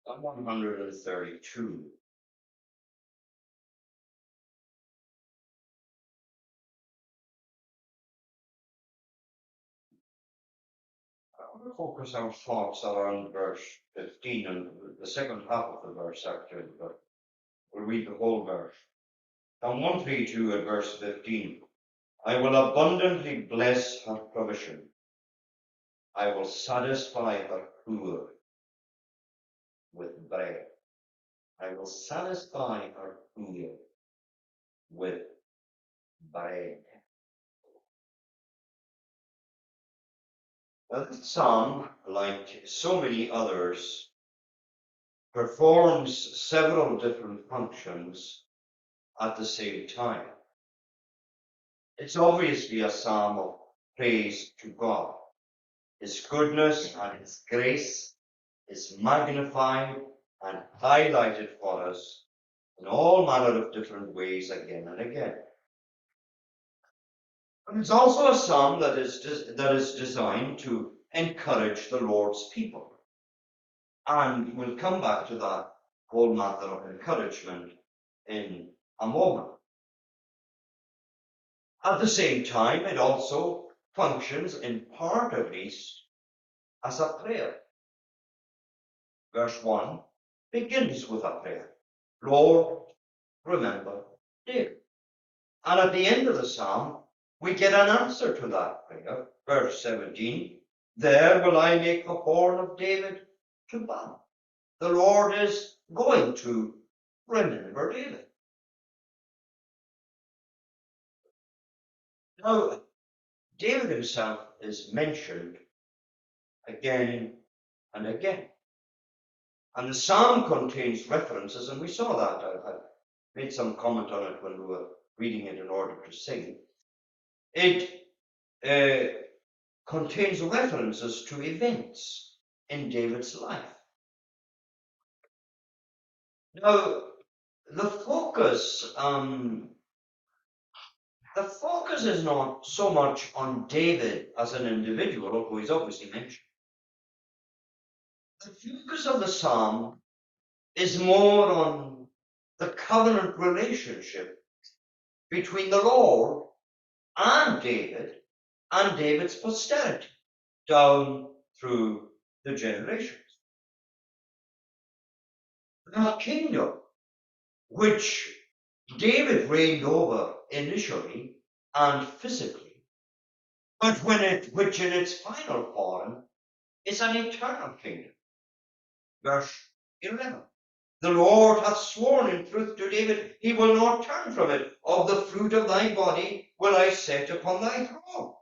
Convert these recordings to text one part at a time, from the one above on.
Psalm 132. I want to focus our thoughts around verse 15 and the second half of the verse, actually, but we'll read the whole verse. Psalm 132 at verse 15. I will abundantly bless her provision. I will satisfy her poor with bread. I will satisfy her poor with bread. Now, this psalm, like so many others, performs several different functions at the same time. It's obviously a psalm of praise to God. His goodness and His grace is magnified and highlighted for us in all manner of different ways again and again. And it's also a psalm that is designed to encourage the Lord's people. And we'll come back to that whole matter of encouragement in a moment. At the same time, it also functions, in part at least, as a prayer. Verse 1 begins with a prayer. Lord, remember David. And at the end of the psalm, we get an answer to that prayer. Verse 17, there will I make the horn of David to bow. The Lord is going to remember David. Now, David himself is mentioned again and again. And the psalm contains references, and we saw that. I made some comment on it when we were reading it in order to sing. It contains references to events in David's life. Now, the focus is not so much on David as an individual, who is obviously mentioned. The focus of the psalm is more on the covenant relationship between the Lord and David's posterity down through the generations. The kingdom which David reigned over initially and physically, but which in its final form is an eternal kingdom. Verse 11. The Lord hath sworn in truth to David, he will not turn from it. Of the fruit of thy body will I set upon thy throne.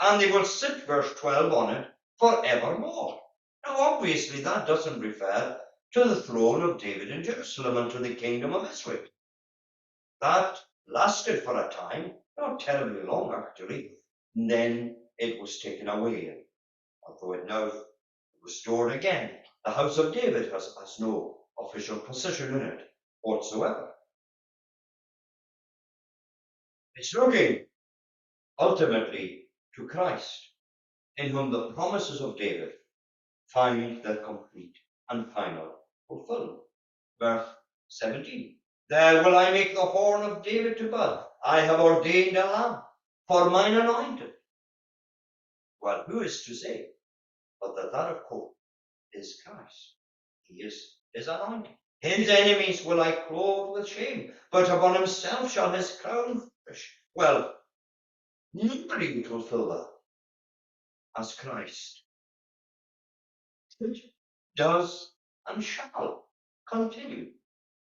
And they will sit, verse 12, on it forevermore. Now, obviously, that doesn't refer to the throne of David in Jerusalem and to the kingdom of Israel. That lasted for a time, not terribly long, actually. And then it was taken away. Although it now restored again, the house of David has no official position in it whatsoever. It's looking ultimately to Christ, in whom the promises of David find their complete and final fulfillment. Verse 17. There will I make the horn of David to bud. I have ordained a lamb for mine anointed. Well, who is to say but that of hope is Christ? He is his anointed. His enemies will I clothe with shame, but upon himself shall his crown flourish. Well, nobody will fulfill that as Christ does and shall continue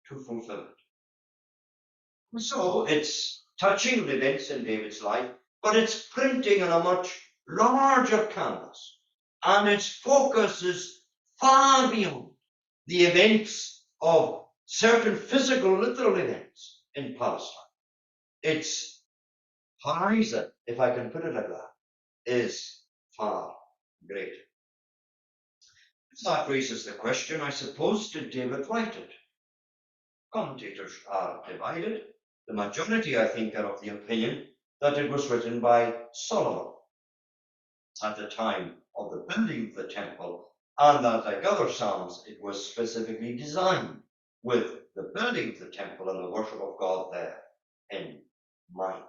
to fulfill it. So it's touching on events in David's life, but it's printing on a much larger canvas, and its focus is far beyond the events of certain physical, literal events in Palestine. Its horizon, if I can put it like that, is far greater. That raises the question, I suppose, did David write it? Commentators are divided. The majority, I think, are of the opinion that it was written by Solomon at the time of the building of the temple and that, like other psalms, it was specifically designed with the building of the temple and the worship of God there in mind.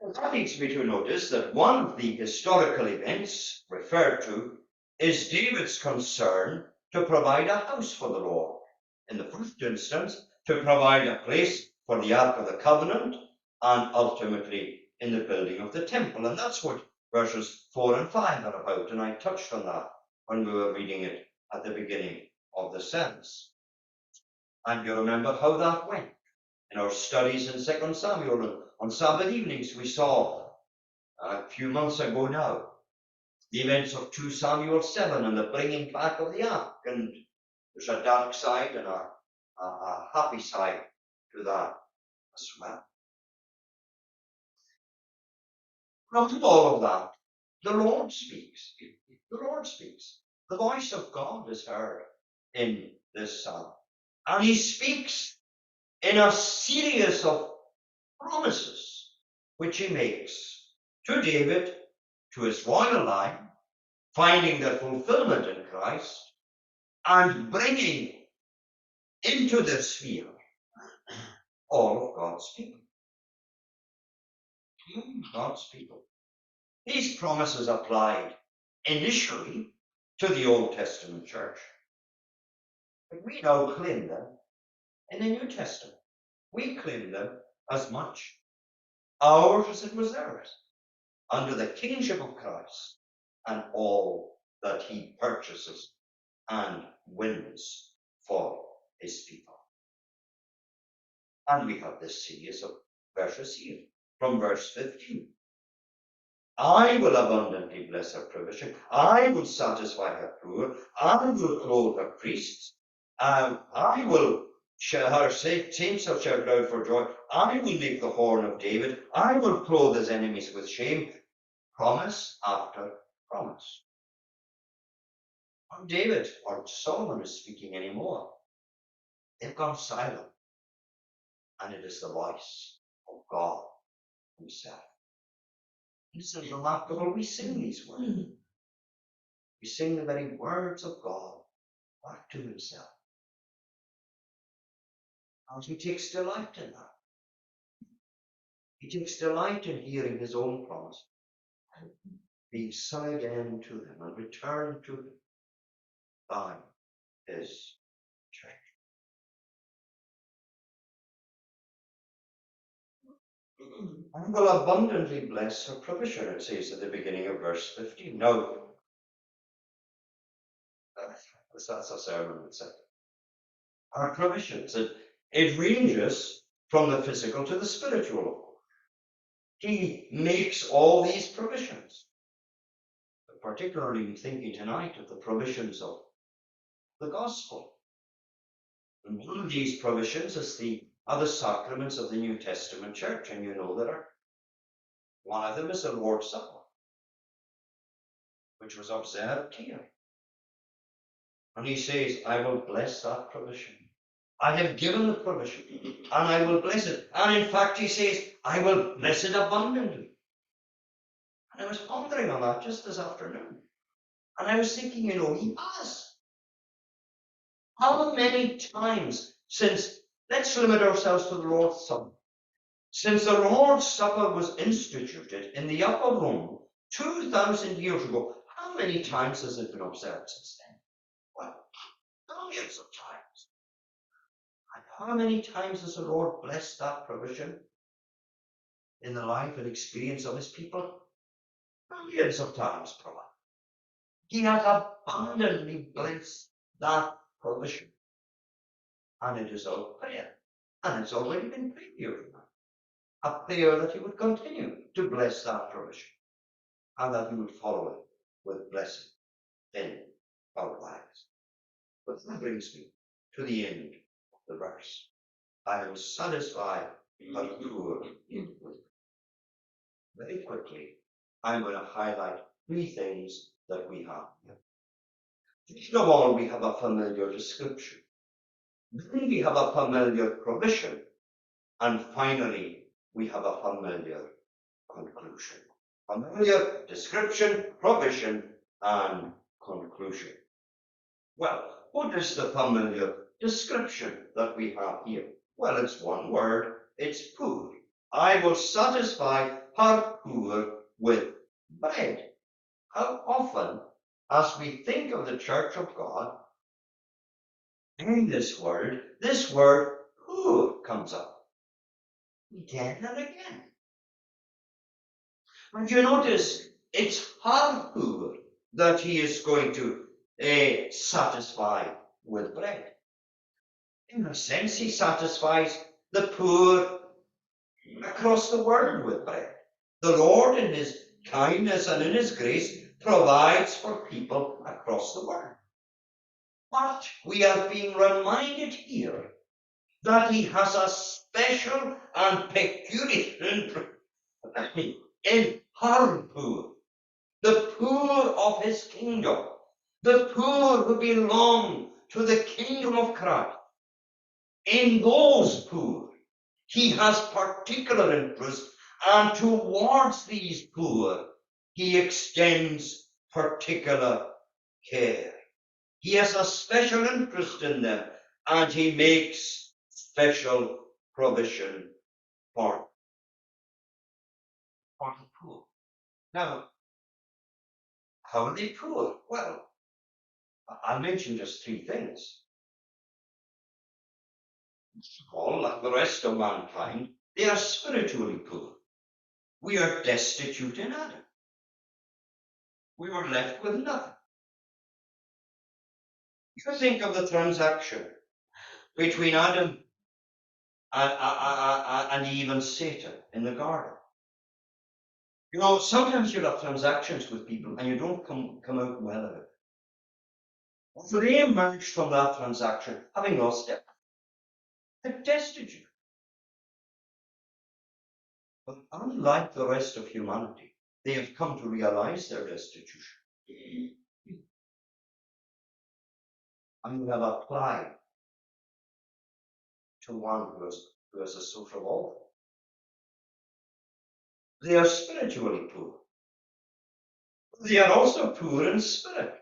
That leads me to notice that one of the historical events referred to is David's concern to provide a house for the Lord. In the first instance, to provide a place for the Ark of the Covenant, and ultimately in the building of the temple. And that's what verses 4 and 5 are about, and I touched on that when we were reading it at the beginning of the service. And you remember how that went. In our studies in 2 Samuel, on Sabbath evenings, we saw a few months ago now the events of 2 Samuel 7 and the bringing back of the ark. And there's a dark side and a happy side to that as well. From all of that, the Lord speaks. The Lord speaks. The voice of God is heard in this psalm. And he speaks in a series of promises which he makes to David, to his royal line, finding their fulfillment in Christ, and bringing into the sphere all of God's people. God's people. These promises applied initially to the Old Testament church, but we now claim them in the New Testament. We claim them as much ours as it was theirs, under the kingship of Christ and all that he purchases and wins for his people. And we have this series of verses here, from verse 15. I will abundantly bless her provision. I will satisfy her poor. I will clothe her priests. I will her saints shall shout loud for joy. I will make the horn of David. I will clothe his enemies with shame. Promise after promise. Not David or Solomon is speaking anymore. They've gone silent. And it is the voice of God himself. Isn't it remarkable? We sing these words. We sing the very words of God back to himself. And he takes delight in that. He takes delight in hearing his own promise, being sung again to them and returned to him by his church. And will abundantly bless her provision, it says at the beginning of verse 15. Now, that's a sermon, etc. Our provisions, it ranges from the physical to the spiritual. He makes all these provisions. But particularly thinking tonight of the provisions of the gospel. And one of these provisions are the sacraments of the New Testament church, and you know that one of them is the Lord's Supper, which was observed here. And he says, I will bless that provision. I have given the provision, and I will bless it. And in fact, he says, I will bless it abundantly. And I was pondering on that just this afternoon. And I was thinking, he has. How many times since, let's limit ourselves to the Lord's Supper. Since the Lord's Supper was instituted in the upper room 2,000 years ago, how many times has it been observed since then? Well, millions of times. And how many times has the Lord blessed that provision in the life and experience of his people? Millions of times, probably. He has abundantly blessed that provision. And it is our prayer. And it's already been prayed here. A prayer that he would continue to bless that provision. And that he would follow it with blessing in our lives. But that brings me to the end of the verse. I will satisfy the poor in wisdom. Very quickly, I'm going to highlight three things that we have here. First of all, we have a familiar description. Then we have a familiar provision. And finally, we have a familiar conclusion. Familiar description, provision, and conclusion. Well, what is the familiar description that we have here? Well, it's one word, it's poor. I will satisfy her poor with bread. How often, as we think of the church of God, in this word poor comes up again and again. And you notice it's her poor that he is going to satisfy with bread. In a sense, he satisfies the poor across the world with bread. The Lord, in his kindness and in his grace, provides for people across the world. But we are being reminded here that he has a special and peculiar interest in her poor, the poor of his kingdom, the poor who belong to the kingdom of Christ. In those poor, he has particular interest, and towards these poor, he extends particular care. He has a special interest in them, and he makes special provision for the poor. Now, how are they poor? Well, I'll mention just three things. All, like the rest of mankind, they are spiritually poor. We are destitute in Adam. We were left with nothing. You think of the transaction between Adam and Eve and Satan in the garden. You know, sometimes you have transactions with people and you don't come out well of it. So they emerged from that transaction having lost it. They're destitute. But unlike the rest of humanity, they have come to realize their destitution. And have applied to one who has a social offer. They are spiritually poor. They are also poor in spirit.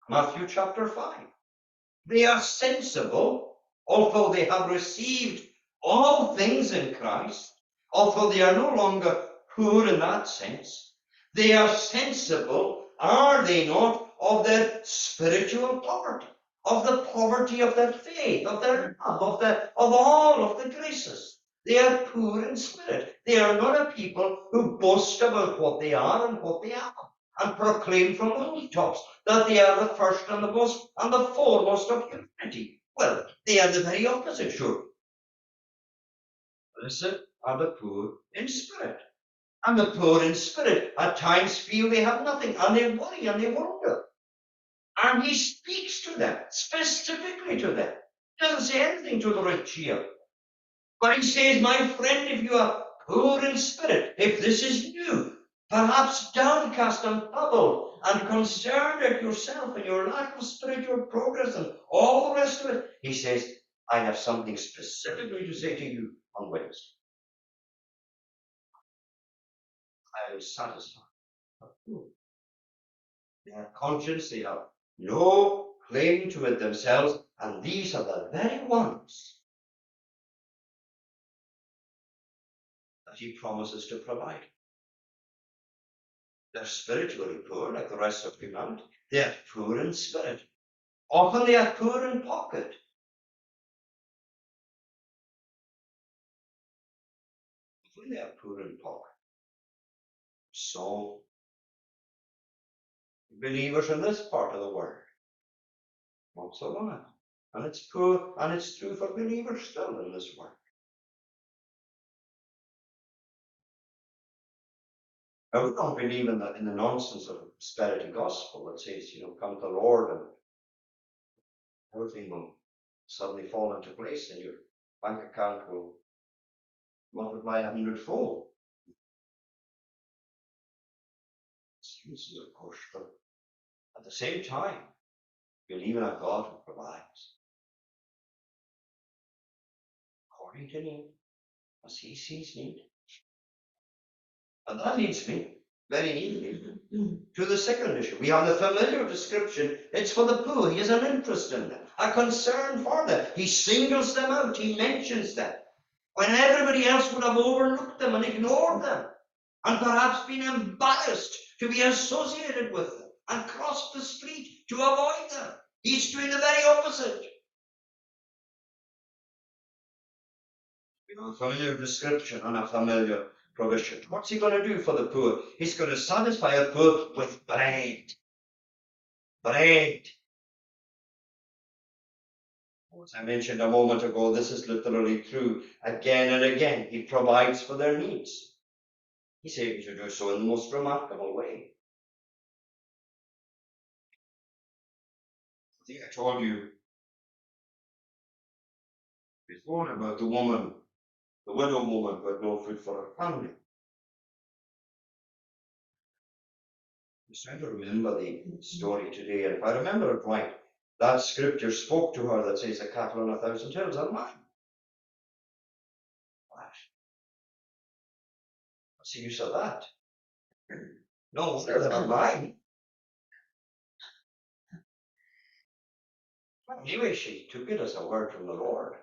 Matthew chapter 5. They are sensible, although they have received all things in Christ, although they are no longer poor in that sense. They are sensible, are they not, of their spiritual poverty, of the poverty of their faith, of their love, of all of the graces. They are poor in spirit. They are not a people who boast about what they are and what they have, and proclaim from the rooftops that they are the first and the most and the foremost of humanity. Well, they are the very opposite, sure. Blessed are the poor in spirit. And the poor in spirit at times feel they have nothing, and they worry and they wonder. And he speaks to them, specifically to them. He doesn't say anything to the rich here. But he says, my friend, if you are poor in spirit, if this is new, perhaps downcast and troubled and concerned at yourself and your lack of spiritual progress and all the rest of it, he says, I have something specifically to say to you on Wednesday. I am satisfied. They have conscience, they have no claim to it themselves, and these are the very ones that he promises to provide. They're spiritually poor, like the rest of humanity. They are poor in spirit. Often they are poor in pocket. Often they are poor in pocket. So, believers in this part of the world, not so much. And it's poor, and it's true for believers still in this world. Now, we don't believe in the nonsense of the prosperity gospel that says, come to the Lord and everything will suddenly fall into place and your bank account will multiply 100-fold. It's useless, of course, but at the same time, believe in a God who provides according to need, as he sees need. And that leads me very neatly to the second issue. We have the familiar description. It's for the poor. He has an interest in them, a concern for them. He singles them out. He mentions them when everybody else would have overlooked them and ignored them and perhaps been embarrassed to be associated with them and crossed the street to avoid them. He's doing the very opposite. A familiar description and a familiar provision. What's he going to do for the poor? He's going to satisfy the poor with bread. Bread. As I mentioned a moment ago, this is literally true again and again. He provides for their needs. He's able to do so in the most remarkable way. I think I told you before about the woman, the widow woman who had no food for her family. I'm trying to remember the story today, and if I remember it right, that scripture spoke to her that says, "The cattle on 1,000 hills are mine." What's the use of that? No wonder they're mine. Anyway, she took it as a word from the Lord,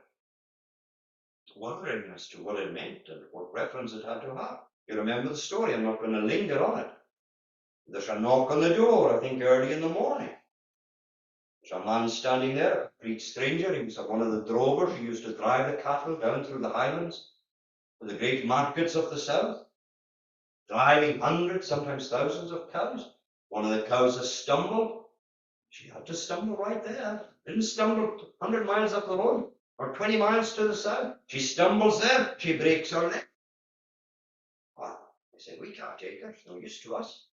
wondering as to what it meant and what reference it had to have. You remember the story, I'm not going to linger on it. There's a knock on the door, I think early in the morning. There's a man standing there, a complete stranger. He was one of the drovers who used to drive the cattle down through the highlands to the great markets of the south, driving hundreds, sometimes thousands of cows. One of the cows has stumbled. She had to stumble right there. Didn't stumble 100 miles up the road or 20 miles to the south. She stumbles there. She breaks her leg. Well, they said, "We can't take her. It's no use to us."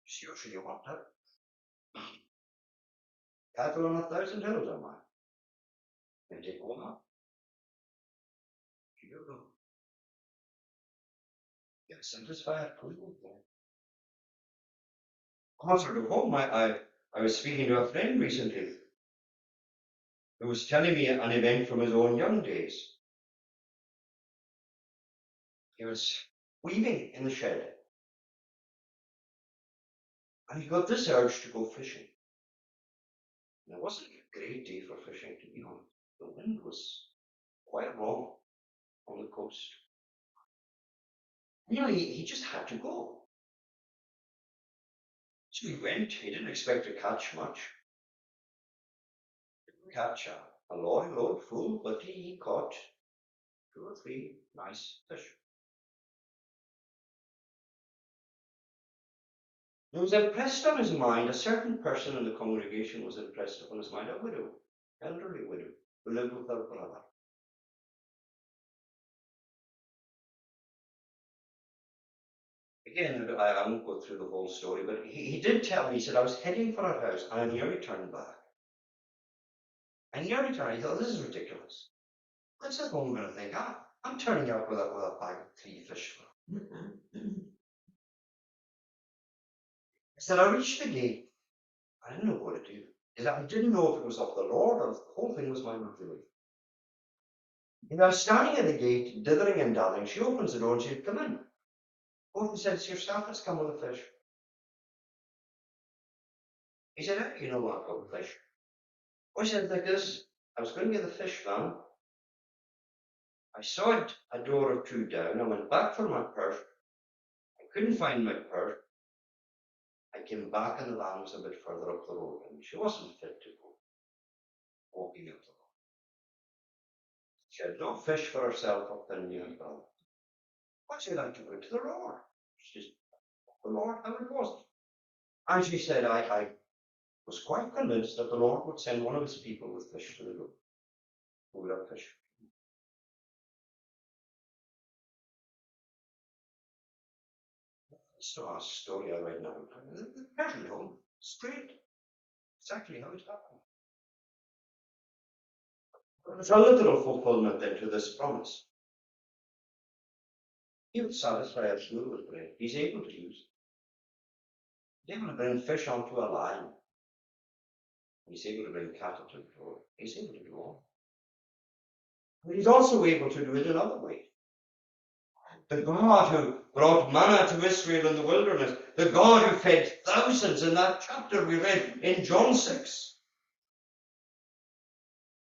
Sure you want her? Cattle on 1,000 hills are mine. And take one up. You go. Get satisfied. Concert of home. I was speaking to a friend recently who was telling me an event from his own young days. He was weaving in the shed, and he got this urge to go fishing. And it wasn't a great day for fishing, to be honest. The wind was quite wrong on the coast. He just had to go. So he went. He didn't expect to catch much. Didn't catch a lorry load full, but he caught 2 or 3 nice fish. He was impressed on his mind, a certain person in the congregation was impressed upon his mind, a widow, elderly widow, who lived with her brother. Again, I won't go through the whole story, but he did tell me, he said, "I was heading for her house and I nearly turned back. I nearly turned, he thought, this is ridiculous. What's this woman going to think? I'm turning out with a bag of 3 fish for her." I said, "I reached the gate. I didn't know what to do. I didn't know if it was of the Lord or if the whole thing was my motivation. I was standing at the gate, dithering and dathering. She opens the door and she said, 'Come in.' Oh, he said, 'It's your staff that's come with the fish.' He said, 'How do you know I've got the fish?' Oh, he said, like this. I was going to get the fish van. I saw it a door or 2 down. I went back for my purse. I couldn't find my purse. I came back and the van was a bit further up the road and she wasn't fit to go walking up the road. She had no fish for herself up in New York. What'd she like to go to the Lord?' She said, 'The Lord, how it was.' And she said, I was quite convinced that the Lord would send one of his people with fish to the door, who would have fish.' It's not a story I read now. The present home, straight. Exactly how it happened. There's a literal fulfillment then to this promise. He would satisfy our soul with bread. He's able to use it. He's able to bring fish onto a line. He's able to bring cattle to the floor. He's able to do all. But he's also able to do it in other ways. The God who brought manna to Israel in the wilderness. The God who fed thousands in that chapter we read in John 6.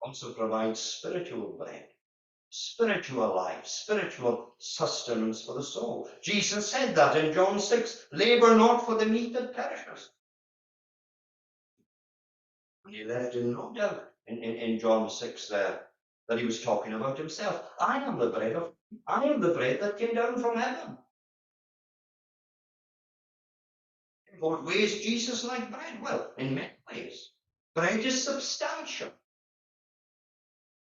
Also provides spiritual bread, spiritual life, spiritual sustenance for the soul. Jesus said that in John 6, labor not for the meat that perishes. And he left in no doubt in John 6 there that he was talking about himself. I am the bread that came down from heaven. In what ways Jesus like bread? Well, in many ways. Bread is substantial.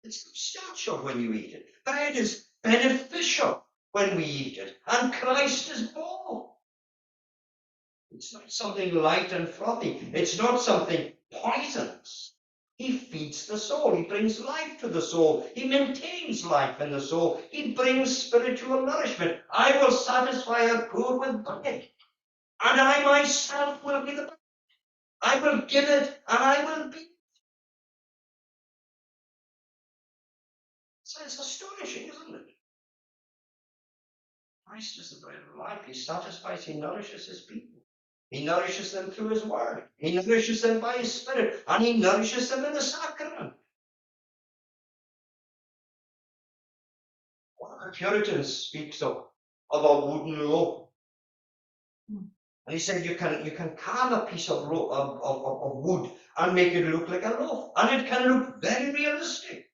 It's substantial when you eat it. Bread is beneficial when we eat it. And Christ is born. It's not something light and frothy. It's not something poisonous. He feeds the soul. He brings life to the soul. He maintains life in the soul. He brings spiritual nourishment. I will satisfy the poor with bread. And I myself will be the bread. I will give it and I will be. So it's astonishing, isn't it? Christ is the bread of life. He satisfies, he nourishes his people. He nourishes them through his word. He nourishes them by his spirit. And he nourishes them in the sacrament. One of the Puritans speaks of a wooden loaf. And he said you can carve a piece of wood and make it look like a loaf. And it can look very realistic.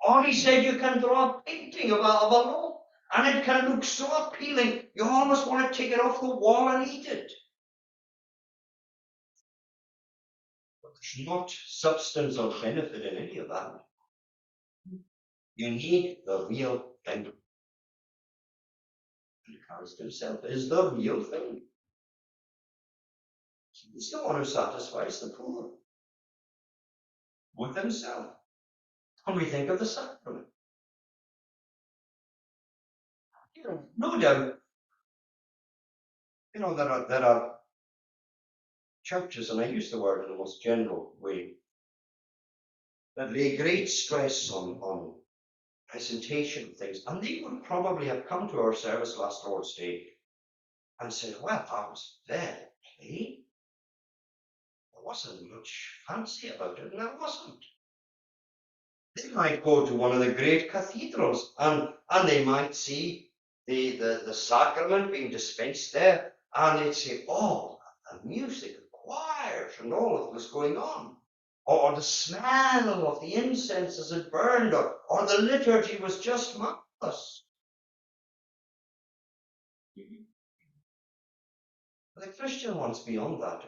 Or he said you can draw a painting of a loaf. And it can look so appealing, you almost want to take it off the wall and eat it. But there's not substance or benefit in any of that. You need the real thing. And Christ himself is the real thing. He's the one who satisfies the poor with himself. And we think of the sacrament. No doubt, there are churches, and I use the word in the most general way, that lay great stress on presentation of things. And they would probably have come to our service last Lord's Day and said, well, that was very plain. There wasn't much fancy about it, and there wasn't. They might go to one of the great cathedrals and they might see the sacrament being dispensed there, and they'd say, oh, the music, the choirs, and all that was going on. Or the smell of the incense as it burned, or the liturgy was just marvelous. The Christian wants beyond that.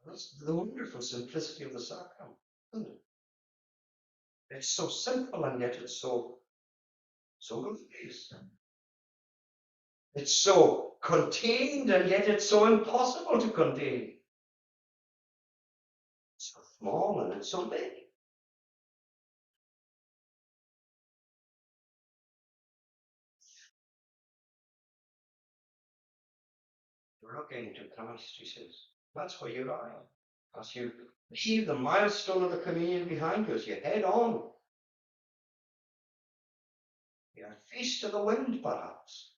That's the wonderful simplicity of the sacrament, isn't it? It's so simple and yet it's so glorious. It's so contained and yet it's so impossible to contain. It's so small and it's so big. You're looking to Christ, he says. That's where you are. As you achieve the milestone of the communion behind you, as you head on. You're face to the wind, perhaps.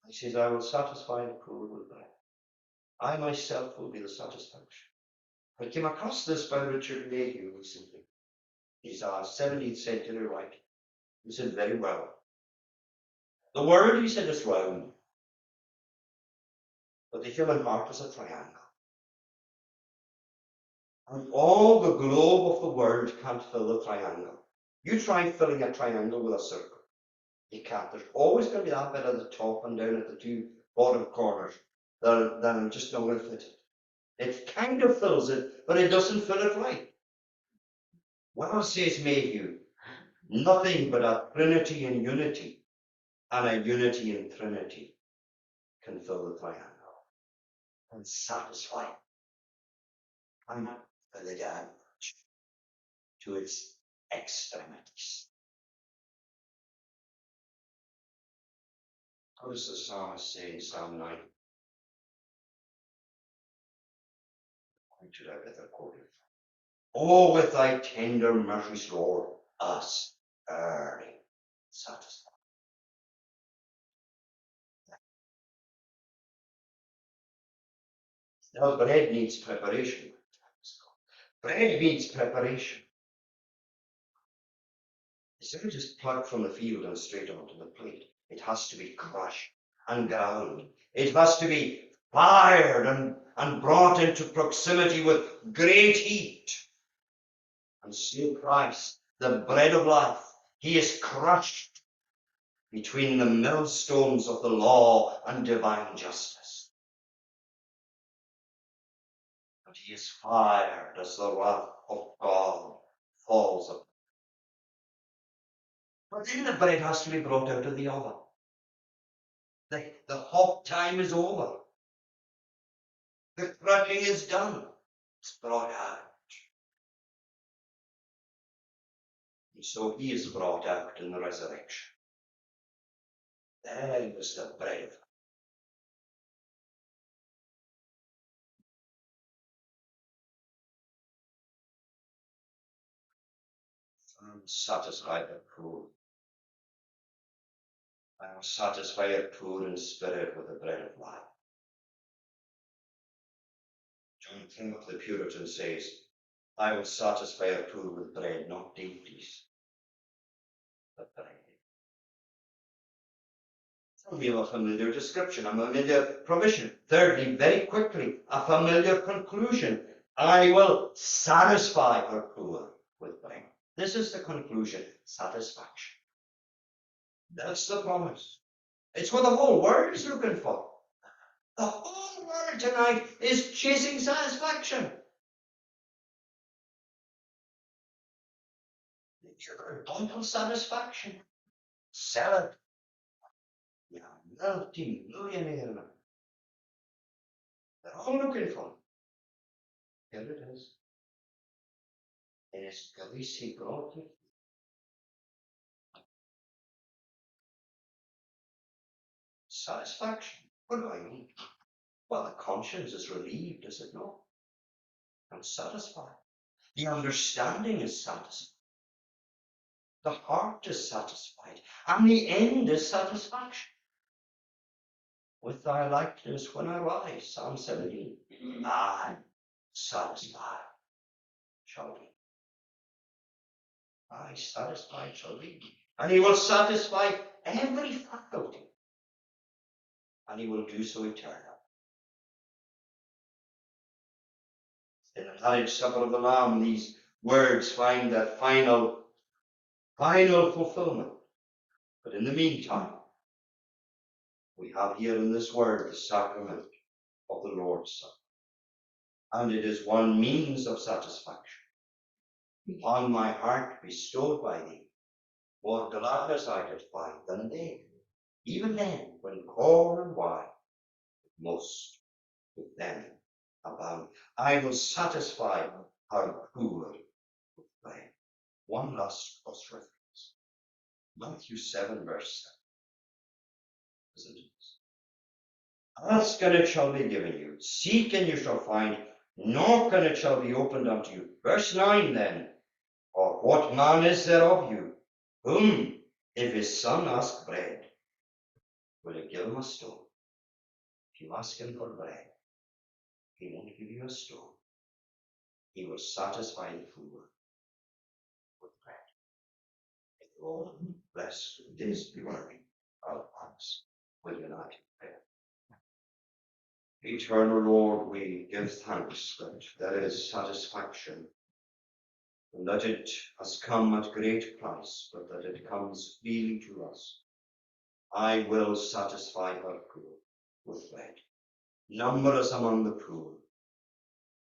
He says, I will satisfy the poor with bread. I myself will be the satisfaction. I came across this by Richard Mayhew recently. He's a 17th century writer. He said very well. The world, he said, is round, but the human heart is a triangle. And all the globe of the world can't fill the triangle. You try filling a triangle with a circle. You can't. There's always going to be that bit at the top and down at the two bottom corners that are just not going to fit it. It kind of fills it, but it doesn't fill it right. Well, says Mayhew, nothing but a trinity in unity and a unity in trinity can fill the triangle and satisfy it and fill it out to its extremities. What does the psalmist say in Psalm 9? Should I better quote it? Oh, with thy tender mercies, Lord, us early satisfy. Now, bread needs preparation. Bread needs preparation. It's not just plucked from the field and straight onto the plate. It has to be crushed and ground. It has to be fired and brought into proximity with great heat. And so Christ, the bread of life, he is crushed between the millstones of the law and divine justice. And he is fired as the wrath of God falls upon. But then the bread has to be brought out of the oven. The hot time is over. The crushing is done. It's brought out. And so he is brought out in the resurrection. There was the bread. And satisfy the poor. I will satisfy the poor in spirit with the bread of life. John King of the Puritan says, I will satisfy a poor with bread, not dainties, but bread. We have a familiar description, a familiar provision. Thirdly, very quickly, a familiar conclusion. I will satisfy her poor with bread. This is the conclusion, satisfaction. That's the promise. It's what the whole world is looking for. The whole world tonight is chasing satisfaction. Your total satisfaction. Sell it. You're a multi-millionaire. They're all looking for it. Here it is. In his greasy broad. Satisfaction. What do I mean? Well, the conscience is relieved, is it not? And satisfied. The understanding is satisfied. The heart is satisfied. And the end is satisfaction. With thy likeness when I rise, Psalm 17. I satisfied shall be. I satisfied shall be. And he will satisfy every faculty. And he will do so eternally. In the marriage supper of the Lamb, these words find that final fulfillment. But in the meantime, we have here in this word the sacrament of the Lord's Supper. And it is one means of satisfaction. Upon my heart bestowed by thee, more gladness I did find than they. Even then, when corn and wine, most with them abound. I will satisfy her poor with bread. One last cross reference. Matthew 7, verse 7. Isn't it? Ask and it shall be given you. Seek and you shall find. Knock and it shall be opened unto you. Verse 9 then. Or what man is there of you, whom, if his son ask bread, will he give him a stone? If you ask him for bread, he won't give you a stone. He will satisfy the poor with bread. Lord, bless this word of us with united prayer. Eternal Lord, we give thanks that there is satisfaction, and that it has come at great price, but that it comes freely to us. I will satisfy her poor with bread. Number us among the poor.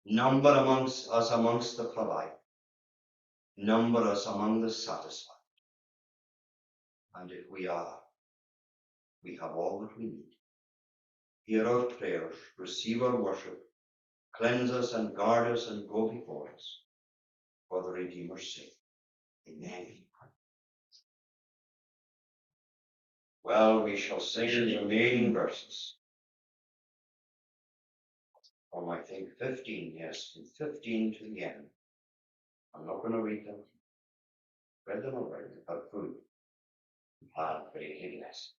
Number amongst us amongst the polite. Number us among the satisfied. And if we are, we have all that we need. Hear our prayers, receive our worship, cleanse us and guard us and go before us, for the Redeemer's sake. Amen. Well, we shall sing the remaining verses. From I think 15, yes, from 15 to the end. I'm not going to read them. Read them already about food. But hideous.